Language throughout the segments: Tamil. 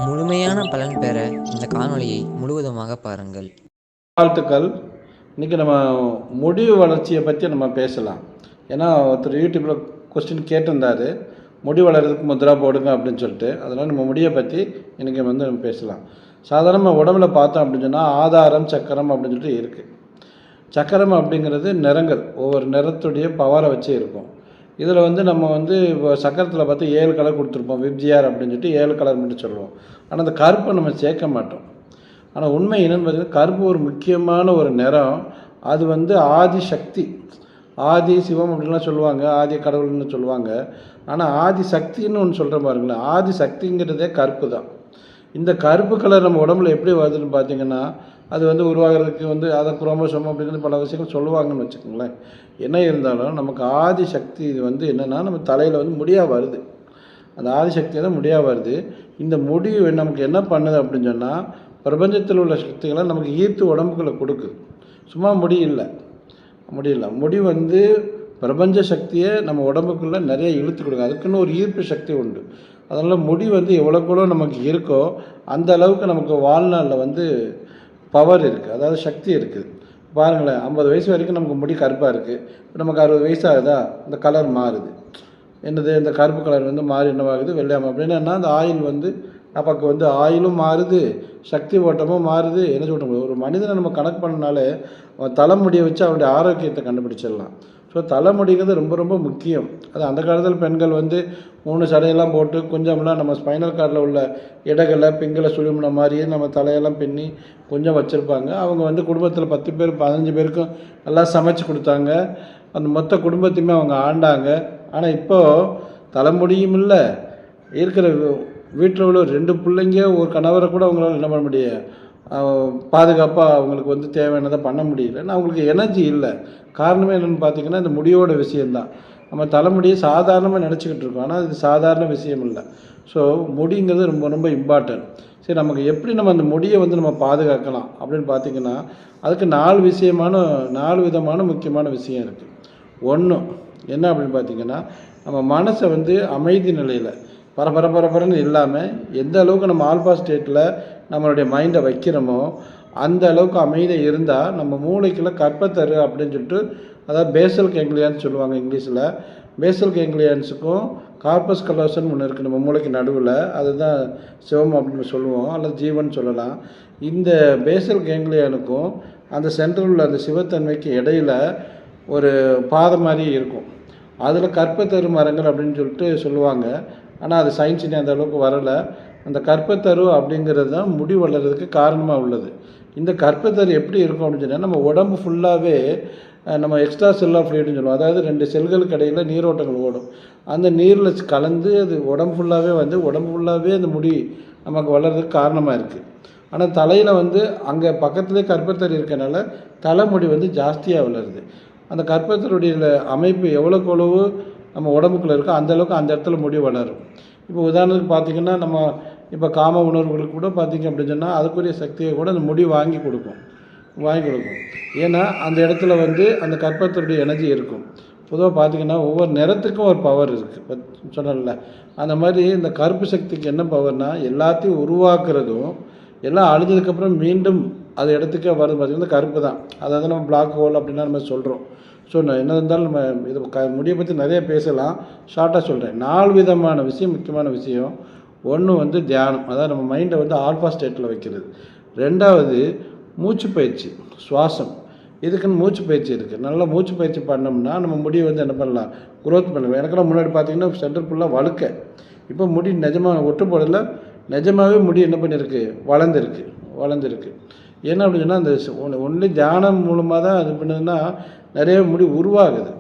முழுமையான பலன் பெற இந்த காணொளியை முழுவதுமாக பாருங்கள். வாழ்த்துக்கள். இன்றைக்கி நம்ம முடிவு வளர்ச்சியை பற்றி நம்ம பேசலாம். ஏன்னா ஒருத்தர் யூடியூப்பில் கொஸ்டின் கேட்டிருந்தார், முடி வளர்கிறதுக்கு முத்ரா போடுங்க அப்படின்னு சொல்லிட்டு. அதனால் நம்ம முடியை பற்றி இன்றைக்கி நம்ம பேசலாம். சாதாரணமாக உடம்புல பார்த்தோம் அப்படின்னு சொன்னால் ஆதாரம், சக்கரம் அப்படின்னு சொல்லிட்டு இருக்குது. சக்கரம் அப்படிங்கிறது நிறங்கள், ஒவ்வொரு நிறத்துடைய பவரை வச்சு இருக்கும். இதில் நம்ம இப்போ சக்கரத்தில் பார்த்து 7 கலர் கொடுத்துருப்போம், விப்ஜிஆர் அப்படின்னு சொல்லிட்டு 7 கலர் மட்டும் சொல்லுவோம். ஆனால் அந்த கருப்பை நம்ம சேர்க்க மாட்டோம். ஆனால் உண்மை என்னென்னு பார்த்தீங்கன்னா, கருப்பு ஒரு முக்கியமான ஒரு நிறம். அது ஆதி சக்தி, ஆதி சிவம் அப்படின்லாம் சொல்லுவாங்க, ஆதி கடவுள்னு சொல்லுவாங்க. ஆனால் ஆதி சக்தின்னு ஒன்று சொல்கிற பாருங்களேன், ஆதி சக்திங்கிறதே கருப்பு தான். இந்த கருப்பு கலர் நம்ம உடம்புல எப்படி வருதுன்னு பார்த்தீங்கன்னா, அது உருவாகிறதுக்கு அதை குரோமோசோம் அப்படிங்கிறது பல விஷயங்கள் சொல்லுவாங்கன்னு வச்சுக்கோங்களேன். என்ன இருந்தாலும் நமக்கு ஆதி சக்தி என்னென்னா, நம்ம தலையில் முடியாக வருது. அந்த ஆதி சக்தி தான் முடியாக வருது. இந்த முடி நமக்கு என்ன பண்ணுது அப்படின்னு சொன்னால், பிரபஞ்சத்தில் உள்ள சக்திகளை நமக்கு ஈர்த்து உடம்புக்குள்ளே கொடுக்குது. சும்மா முடியல முடி பிரபஞ்ச சக்தியை நம்ம உடம்புக்குள்ளே நிறைய இழுத்து கொடுக்கும். அதுக்குன்னு ஒரு ஈர்ப்பு சக்தி உண்டு. அதனால் முடி எவ்வளோக்குள்ளோ நமக்கு இருக்கோ அந்த அளவுக்கு நமக்கு வாழ்நாளில் பவர் இருக்குது, அதாவது சக்தி இருக்குது. பாருங்களேன், 50 வயசு வரைக்கும் நமக்கு முடி கருப்பாக இருக்குது. இப்போ நமக்கு 60 வயசு ஆகுதா, இந்த கலர் மாறுது. என்னது, இந்த கருப்பு கலர் மாறி என்னவாகுது, வெள்ளையாமல். அப்படின்னா அந்த ஆயில் நமக்கு ஆயிலும் மாறுது, சக்தி ஓட்டமும் மாறுது. என்ன சொல்கிறோம், ஒரு மனிதனை நம்ம கணக்கு பண்ணனாலே அவன் தலைமுடியை வச்சு அவனுடைய ஆரோக்கியத்தை கண்டுபிடிச்சிடலாம். ஸோ தலைமுடிங்கிறது ரொம்ப ரொம்ப முக்கியம். அது அந்த காலத்தில் பெண்கள் 3 சடையெல்லாம் போட்டு கொஞ்சம்லாம் நம்ம ஸ்பைனல் கார்டில் உள்ள இடங்களை பிங்களை சுழிமுன மாதிரியே நம்ம தலையெல்லாம் பின்னி கொஞ்சம் வச்சுருப்பாங்க. அவங்க குடும்பத்தில் 10 பேர் 15 பேருக்கும் நல்லா சமைச்சு கொடுத்தாங்க. அந்த மொத்த குடும்பத்தையுமே அவங்க ஆண்டாங்க. ஆனால் இப்போது தலைமுடியும் இல்லை, இருக்கிற வீட்டில் உள்ள 2 பிள்ளைங்க ஒரு கணவரை கூட அவங்களால என்ன பண்ண முடியும், பாதுகாப்பாக அவங்களுக்கு தேவையானதை பண்ண முடியல. ஏன்னா அவங்களுக்கு எனர்ஜி இல்லை. காரணமே என்னென்னு பார்த்தீங்கன்னா, இந்த முடியோட விஷயந்தான். நம்ம தலைமுடியை சாதாரணமாக நினச்சிக்கிட்டு இருக்கோம், ஆனால் இது சாதாரண விஷயம் இல்லை. ஸோ முடிங்கிறது ரொம்ப ரொம்ப இம்பார்ட்டன்ட். சரி, நமக்கு எப்படி நம்ம அந்த முடியை நம்ம பாதுகாக்கலாம் அப்படின்னு பார்த்தீங்கன்னா, அதுக்கு 4 விதமான முக்கியமான விஷயம் இருக்குது. ஒன்று என்ன அப்படின்னு பார்த்தீங்கன்னா, நம்ம மனசை அமைதி நிலையில் பரபரன்னு இல்லாமல் எந்த அளவுக்கு நம்ம ஆல்ஃபா ஸ்டேட்டில் நம்மளுடைய மைண்டை வைக்கிறோமோ அந்த அளவுக்கு அமைதியாக இருந்தால் நம்ம மூளைக்குள்ள கற்பத்தரு அப்படின்னு சொல்லிட்டு, அதாவது பேசல் கேங்க்லியான்னு சொல்லுவாங்க இங்கிலீஷில். பேசல் கேங்க்லியான்ஸுக்கும் கார்பஸ் கலோசன் ஒன்று இருக்குது நம்ம மூளைக்கு நடுவில். அதுதான் சிவம் அப்படின்னு சொல்லுவோம், அல்லது ஜீவன் சொல்லலாம். இந்த பேசல் கேங்க்லியானுக்கும் அந்த சென்ட்ரல் உள்ள அந்த சிவத்தன்மைக்கு இடையில் ஒரு பாதை மாதிரி இருக்கும். அதில் கற்பத்தரு மரங்கள் அப்படின்னு சொல்லிட்டு சொல்லுவாங்க. ஆனால் அது சயின்ஸ் அந்த அளவுக்கு வரலை. அந்த கற்பத்தரு அப்படிங்கிறது தான் முடி வளர்கிறதுக்கு காரணமாக உள்ளது. இந்த கற்பத்தரு எப்படி இருக்கும் அப்படின்னு சொன்னால், நம்ம உடம்பு ஃபுல்லாகவே நம்ம எக்ஸ்ட்ரா செல்லாக ஃப்ளூயிட்னு சொல்லுவோம். அதாவது 2 செல்களுக்கு இடையில் நீரோட்டங்கள் ஓடும். அந்த நீரில் கலந்து அது உடம்பு ஃபுல்லாகவே அந்த முடி நமக்கு வளர்கிறதுக்கு காரணமாக இருக்குது. ஆனால் தலையில் அங்கே பக்கத்துலேயே கற்பத்தரு இருக்கனால தலைமுடி ஜாஸ்தியாக வளருது. அந்த கற்பத்தருடைய அமைப்பு எவ்வளோக்கு நம்ம உடம்புக்குள்ளே இருக்கோ அந்தளவுக்கு அந்த இடத்துல முடி வளரும். இப்போ உதாரணத்துக்கு பார்த்திங்கன்னா, நம்ம இப்போ காம உணர்வுகளுக்கு கூட பார்த்திங்க அப்படின்னு சொன்னால் அதுக்குரிய சக்தியை கூட அந்த முடி வாங்கி கொடுக்கும். ஏன்னா அந்த இடத்துல அந்த கற்பத்தருடைய எனர்ஜி இருக்கும். பொதுவாக பார்த்திங்கன்னா ஒவ்வொரு நிறத்துக்கும் ஒரு பவர் இருக்குது. இப்போ சொன்னல அந்த மாதிரி இந்த கருப்பு சக்திக்கு என்ன பவர்னால், எல்லாத்தையும் உருவாக்குறதும் எல்லாம் அழிஞ்சதுக்கப்புறம் மீண்டும் அது இடத்துக்கே வருது பார்த்திங்கன்னா கருப்பு தான். அதாவது நம்ம பிளாக் ஹோல் அப்படின்னா நம்ம சொல்கிறோம். ஸோ நான் என்ன இருந்தாலும் நம்ம இது முடியை பற்றி நிறைய பேசலாம், ஷார்ட்டாக சொல்கிறேன். 4 விதமான விஷயம், முக்கியமான விஷயம். ஒன்று தியானம், அதாவது நம்ம மைண்டை ஆல்ஃபா ஸ்டேட்டில் வைக்கிறது. 2வது மூச்சு பயிற்சி, சுவாசம். இதுக்குன்னு மூச்சு பயிற்சி இருக்குது. நல்லா மூச்சு பயிற்சி பண்ணோம்னா நம்ம முடியை என்ன பண்ணலாம், குரோத் பண்ணலாம். எனக்கெல்லாம் முன்னாடி பார்த்திங்கன்னா சென்டர் ஃபுல்லாக வழுக்க, இப்போ முடி நிஜமாக ஒட்டு போடல, நிஜமாகவே முடி என்ன பண்ணியிருக்கு, வளர்ந்துருக்கு. என்ன அப்படின்னு சொன்னால், அந்த ஒன்லி தியானம் மூலமாக தான் அது பண்ணுதுன்னா நிறைய முடி உருவாகுது.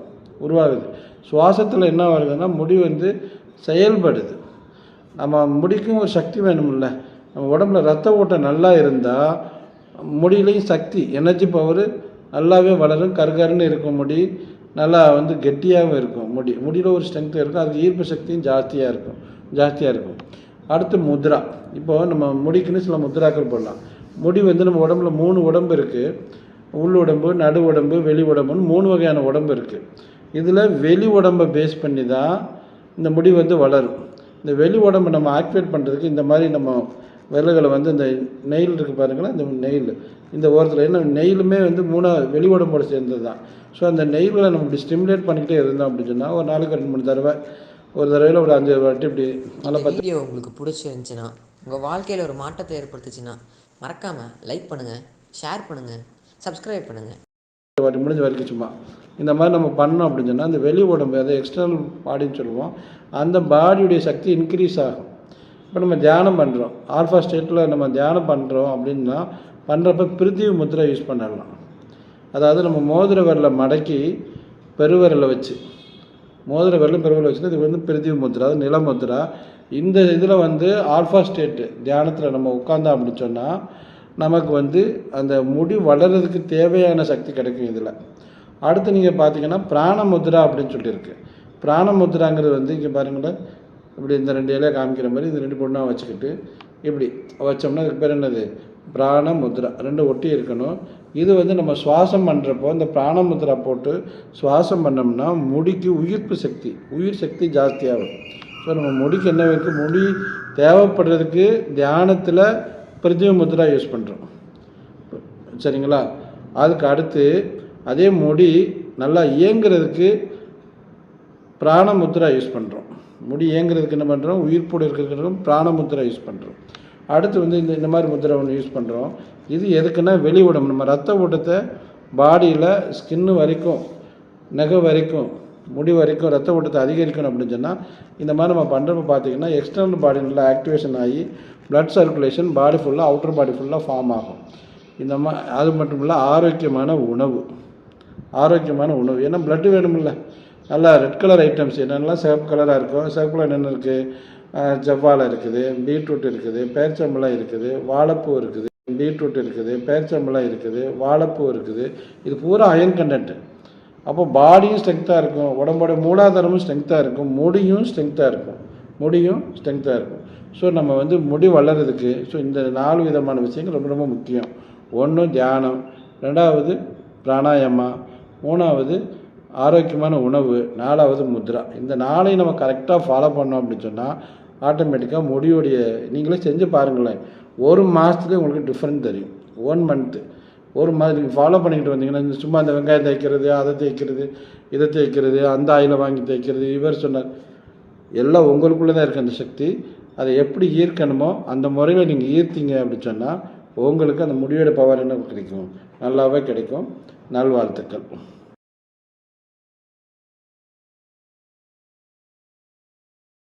சுவாசத்தில் என்ன வருதுன்னா முடி செயல்படுது. நம்ம முடிக்கும் ஒரு சக்தி வேணும்ல. நம்ம உடம்புல ரத்த ஓட்டம் நல்லா இருந்தால் முடியிலையும் சக்தி, எனர்ஜி பவர் நல்லாவே வளரும். கருகருன்னு இருக்கும் முடி, நல்லா கெட்டியாகவும் இருக்கும். முடியில் ஒரு ஸ்ட்ரென்த்து இருக்கும், அதுக்கு ஈர்ப்பு சக்தியும் ஜாஸ்தியாக இருக்கும். அடுத்து முத்ரா. இப்போது நம்ம முடிக்குன்னு சில முத்ராக்கள் போடலாம். முடி நம்ம உடம்புல 3 உடம்பு இருக்குது. உள் உடம்பு, நடு உடம்பு, வெளி உடம்புன்னு 3 வகையான உடம்பு இருக்குது. இதில் வெளி உடம்பை பேஸ் பண்ணி தான் இந்த முடி வளரும். இந்த வெளி உடம்பை நம்ம ஆக்டிவேட் பண்ணுறதுக்கு இந்த மாதிரி நம்ம விரல்களை வந்து இந்த நெயில் இருக்குது பாருங்களேன், இந்த நெயில் இந்த ஓரத்தில் என்ன நெயிலுமே வந்து 3 வெளி உடம்போடு சேர்ந்தது தான். ஸோ அந்த நெயில்களை நம்ம இப்படி ஸ்டிமுலேட் பண்ணிக்கிட்டே இருந்தோம் அப்படின்னு சொன்னால் ஒரு நாளைக்கு 2-3 தடவை, ஒரு தடவையில் ஒரு 5 வாட்டி இப்படி நல்லா இந்த வீடியோ உங்களுக்கு பிடிச்சிருந்துச்சுன்னா, உங்கள் வாழ்க்கையில் ஒரு மாற்றத்தை ஏற்படுத்துச்சுன்னா மறக்காமல் லைக் பண்ணுங்கள், ஷேர் பண்ணுங்கள், சப்ஸ்கிரைப் பண்ணுங்கள். வாட்டி முடிஞ்ச வரைக்கும் சும்மா இந்த மாதிரி நம்ம பண்ணோம் அப்படின்னு சொன்னால் அந்த வெளி உடம்பு, அதை எக்ஸ்டர்னல் பாடின்னு சொல்லுவோம், அந்த பாடியுடைய சக்தி இன்க்ரீஸ் ஆகும். இப்போ நம்ம தியானம் பண்ணுறோம், ஆல்ஃபா ஸ்டேட்டில் நம்ம தியானம் பண்ணுறோம் அப்படின்னா பண்ணுறப்ப பிரித்திவி முத்ரா யூஸ் பண்ணலாம். அதாவது நம்ம மோதிர விரலை மடக்கி பெருவிரலை வச்சு, மோதிர விரலும் பெருவிரலை வச்சுட்டு இது வந்து பிரித்திவி முத்ரா, அது நில முத்ரா. இந்த இதில் வந்து ஆல்ஃபா ஸ்டேட்டு தியானத்தில் நம்ம உட்காந்தோம் அப்படின்னு சொன்னால் நமக்கு வந்து அந்த முடி வளர்கிறதுக்கு தேவையான சக்தி கிடைக்கும். இதில் அடுத்து நீங்கள் பார்த்தீங்கன்னா பிராண முத்ரா அப்படின்னு சொல்லியிருக்கு. பிராண முத்ராங்கிறது வந்து இங்கே பாருங்களேன், இப்படி இந்த 2 இலையை காமிக்கிற மாதிரி இந்த 2 பொண்ணாக வச்சுக்கிட்டு இப்படி வச்சோம்னா அதுக்கு பேர் என்னது, பிராண முத்ரா. 2 ஒட்டி இருக்கணும். இது வந்து நம்ம சுவாசம் பண்ணுறப்போ இந்த பிராண முத்ரா போட்டு சுவாசம் பண்ணோம்னா முடிக்கு உயிர் சக்தி ஜாஸ்தியாகும். ஸோ நம்ம முடிக்கு என்ன இருக்குது, முடி தேவைப்படுறதுக்கு தியானத்தில் பிரித்திவி முத்ரா யூஸ் பண்ணுறோம், சரிங்களா. அதுக்கு அடுத்து அதே முடி நல்லா இயங்குறதுக்கு பிராண முத்ரா யூஸ் பண்ணுறோம். முடி இயங்குறதுக்கு என்ன பண்ணுறோம், உயிர்ப்போடு இருக்கிறதுக்கும் பிராண முத்ரா யூஸ் பண்ணுறோம். அடுத்து வந்து இந்த மாதிரி முத்ரா ஒன்று யூஸ் பண்ணுறோம். இது எதுக்குன்னா வெளி உடம்பு, நம்ம ரத்த ஓட்டத்தை பாடியில் ஸ்கின்னு வரைக்கும், நகை வரைக்கும், முடி வரைக்கும் ரத்த ஓட்டத்தை அதிகரிக்கணும் அப்படின்னு சொன்னால் இந்த மாதிரி நம்ம பண்ணுறப்ப பார்த்திங்கன்னா எக்ஸ்டர்னல் பாடி நல்லா ஆக்டிவேஷன் ஆகி ப்ளட் சர்க்குலேஷன் பாடி ஃபுல்லாக, அவுட்டர் பாடி ஃபுல்லாக ஃபார்ம் ஆகும். இந்த அது மட்டும் இல்லை ஆரோக்கியமான உணவு, ஏன்னா ப்ளட்டு வேணுமில்ல. நல்லா ரெட் கலர் ஐட்டம்ஸ் என்னென்னலாம் சிவப்பு கலராக இருக்கோ, சிவப்பு கலர் என்னென்ன இருக்குது, ஜவ்வாழை இருக்குது, பீட்ரூட் இருக்குது, பேரிச்சம்பழம் இருக்குது, வாழைப்பூ இருக்குது, பீட்ரூட் இருக்குது, பேரிச்சம்பழம் இருக்குது, வாழைப்பூ இருக்குது. இது பூரா அயன் கண்டென்ட்டு. அப்போ பாடியும் ஸ்ட்ரென்த்தாக இருக்கும், உடம்போட மூலாதாரமும் ஸ்ட்ரென்த்தாக இருக்கும், முடியும் ஸ்ட்ரென்த்தாக இருக்கும். ஸோ நம்ம வந்து முடி வளர்கிறதுக்கு இந்த 4 விதமான விஷயங்கள் ரொம்ப ரொம்ப முக்கியம். 1 தியானம், 2வது பிராணாயாமா, 3வது ஆரோக்கியமான உணவு, 4வது முத்ரா. இந்த 4ஐயும் நம்ம கரெக்டாக ஃபாலோ பண்ணோம் அப்படின்னு சொன்னால் ஆட்டோமேட்டிக்காக முடியோடைய, நீங்களே செஞ்சு பாருங்களேன், 1 மாதத்துலேயே உங்களுக்கு டிஃப்ரெண்ட் தெரியும். 1 மந்த்து, 1 மாதம் நீங்கள் ஃபாலோ பண்ணிக்கிட்டு வந்தீங்கன்னா சும்மா அந்த வெங்காயம் தேய்க்கிறது, அதை தேய்க்கிறது, இதை தேய்க்கிறது, அந்த ஆயிலை வாங்கி தேய்க்கிறது, இவர் சொன்னார், எல்லாம் உங்களுக்குள்ளே தான் இருக்குது அந்த சக்தி. அதை எப்படி ஈர்க்கணுமோ அந்த முறையில் நீங்கள் ஈர்த்தீங்க அப்படின்னு சொன்னால் உங்களுக்கு அந்த முடியோட பவர் என்ன கிடைக்கும், நல்லாவே கிடைக்கும். நல்வாழ்த்துக்கள்.